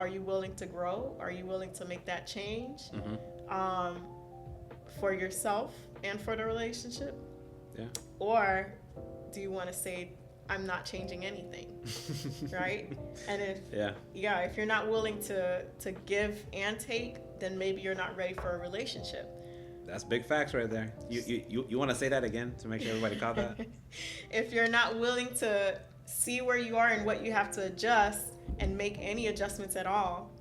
Are you willing to grow? Are you willing to make that change Mm-hmm. um, for yourself and for the relationship? Yeah. Or do you want to say, I'm not changing anything, right? And if Yeah. yeah, if you're not willing to give and take, then maybe you're not ready for a relationship. That's big facts right there. You want to say that again to make sure everybody caught that? If you're not willing to see where you are and what you have to adjust and make any adjustments at all,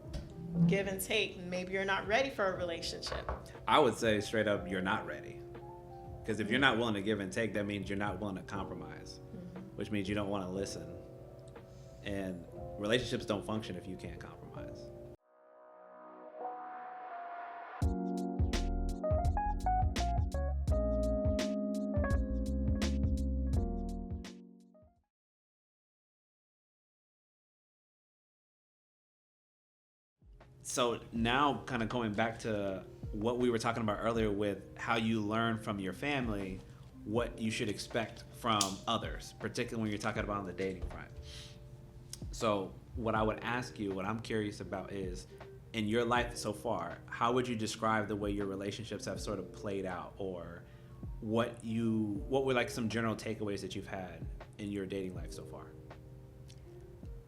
give and take, maybe you're not ready for a relationship. I would say straight up, you're not ready. Because if you're not willing to give and take, that means you're not willing to compromise, which means you don't want to listen. And relationships don't function if you can't compromise. So now, kind of going back to what we were talking about earlier with how you learn from your family, what you should expect from others, particularly when you're talking about on the dating front. So what I would ask you, what I'm curious about is, in your life so far, how would you describe the way your relationships have sort of played out, or what were like some general takeaways that you've had in your dating life so far?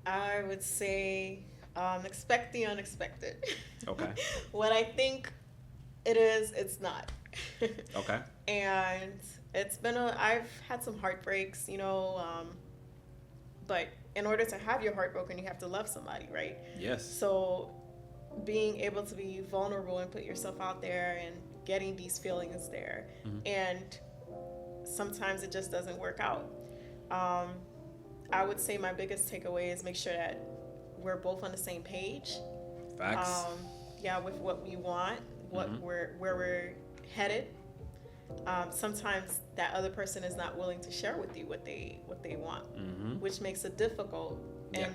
I would say expect the unexpected. Okay. What I think it is, it's not. Okay. And I've had some heartbreaks, but in order to have your heart broken, you have to love somebody, right? Yes. So being able to be vulnerable and put yourself out there and getting these feelings there. And sometimes it just doesn't work out. I would say my biggest takeaway is make sure that we're both on the same page. Facts. Yeah, with what we want, where we're headed. Sometimes that other person is not willing to share with you what they want, which makes it difficult and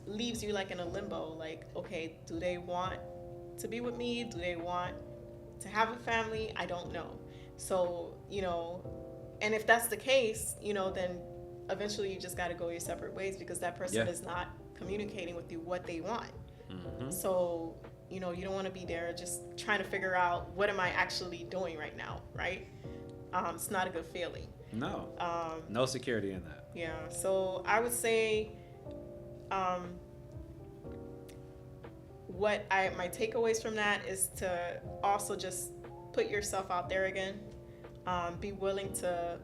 leaves you like in a limbo. Like, okay, do they want to be with me? Do they want to have a family? I don't know. So, and if that's the case, then eventually you just got to go your separate ways because that person is not communicating with you what they want. So, you don't want to be there just trying to figure out what am I actually doing right now, right? It's not a good feeling. No. No security in that. Yeah. So I would say my takeaways from that is to also just put yourself out there again. Be willing to,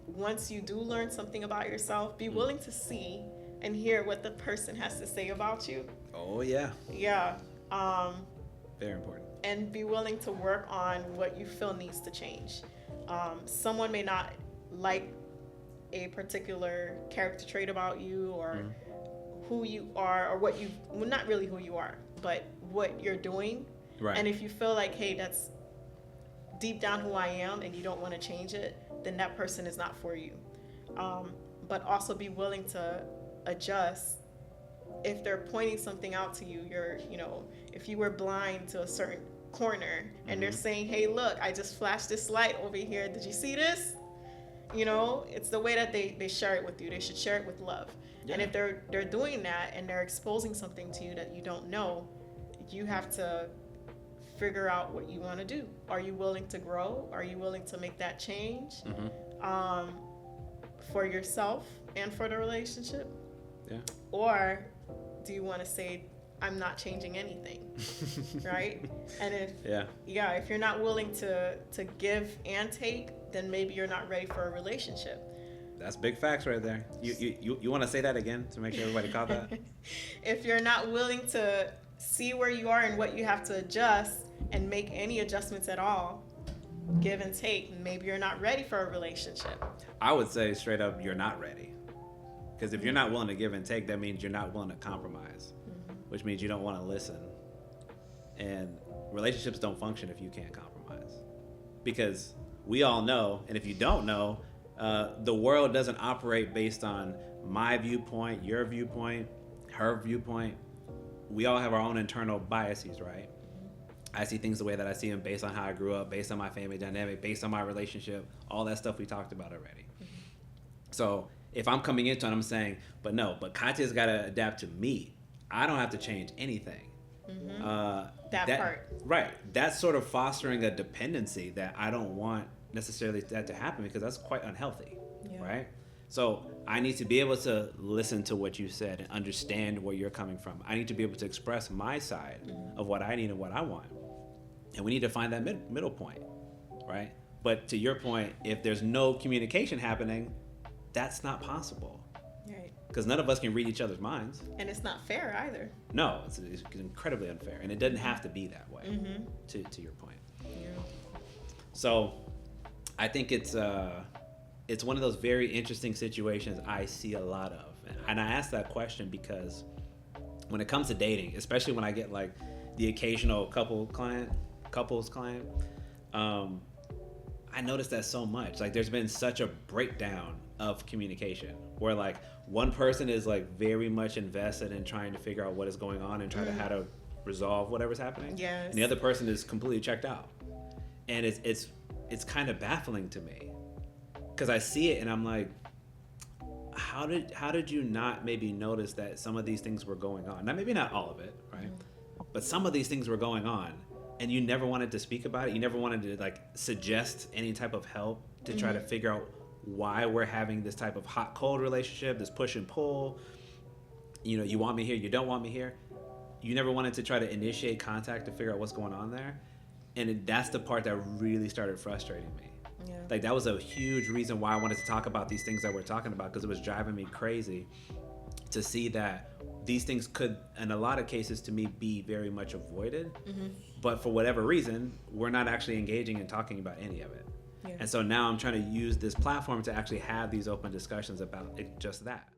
once you do learn something about yourself, be willing to see and hear what the person has to say about you. Oh, yeah. Yeah. Very important. And be willing to work on what you feel needs to change. Someone may not like a particular character trait about you or who you are or well, not really who you are, but what you're doing. Right. And if you feel like, hey, that's deep down who I am and you don't want to change it, then that person is not for you. But also be willing to adjust if they're pointing something out to you. If you were blind to a certain corner and they're saying, hey, look, I just flashed this light over here. Did you see this? It's the way that they share it with you. They should share it with love. Yeah. And if they're doing that and they're exposing something to you that you don't know, you have to figure out what you want to do. Are you willing to grow? Are you willing to make that change for yourself and for the relationship? Yeah. Or do you want to say, I'm not changing anything, right? And if you're not willing to give and take, then maybe you're not ready for a relationship. That's big facts right there. You want to say that again to make sure everybody caught that? If you're not willing to see where you are and what you have to adjust and make any adjustments at all, give and take, maybe you're not ready for a relationship. I would say straight up, you're not ready. Because if you're not willing to give and take, that means you're not willing to compromise, which means you don't want to listen. And relationships don't function if you can't compromise. Because we all know, and if you don't know, the world doesn't operate based on my viewpoint, your viewpoint, her viewpoint. We all have our own internal biases, right? I see things the way that I see them based on how I grew up, based on my family dynamic, based on my relationship, all that stuff we talked about already. So if I'm coming into it, I'm saying, but Katya's got to adapt to me. I don't have to change anything. That part. Right. That's sort of fostering a dependency that I don't want necessarily that to happen, because that's quite unhealthy. Yeah. Right. So I need to be able to listen to what you said and understand where you're coming from. I need to be able to express my side of what I need and what I want. And we need to find that middle point. Right. But to your point, if there's no communication happening, that's not possible. Right. Because none of us can read each other's minds. And it's not fair either. No, it's incredibly unfair. And it doesn't have to be that way, to your point. Yeah. So I think it's one of those very interesting situations I see a lot of. And I ask that question because when it comes to dating, especially when I get like the occasional couples client, I notice that so much. Like there's been such a breakdown of communication where like one person is like very much invested in trying to figure out what is going on and try to how to resolve whatever's happening. Yes. And the other person is completely checked out. And it's kind of baffling to me. Because I see it and I'm like, how did you not maybe notice that some of these things were going on? Now, maybe not all of it, right? But some of these things were going on, and you never wanted to speak about it. You never wanted to like suggest any type of help to try to figure out why we're having this type of hot-cold relationship, this push and pull. You know, you want me here, you don't want me here. You never wanted to try to initiate contact to figure out what's going on there. And that's the part that really started frustrating me. Yeah. Like that was a huge reason why I wanted to talk about these things that we're talking about, because it was driving me crazy to see that these things could, in a lot of cases to me, be very much avoided. But for whatever reason, we're not actually engaging and talking about any of it. Yeah. And so now I'm trying to use this platform to actually have these open discussions about just that.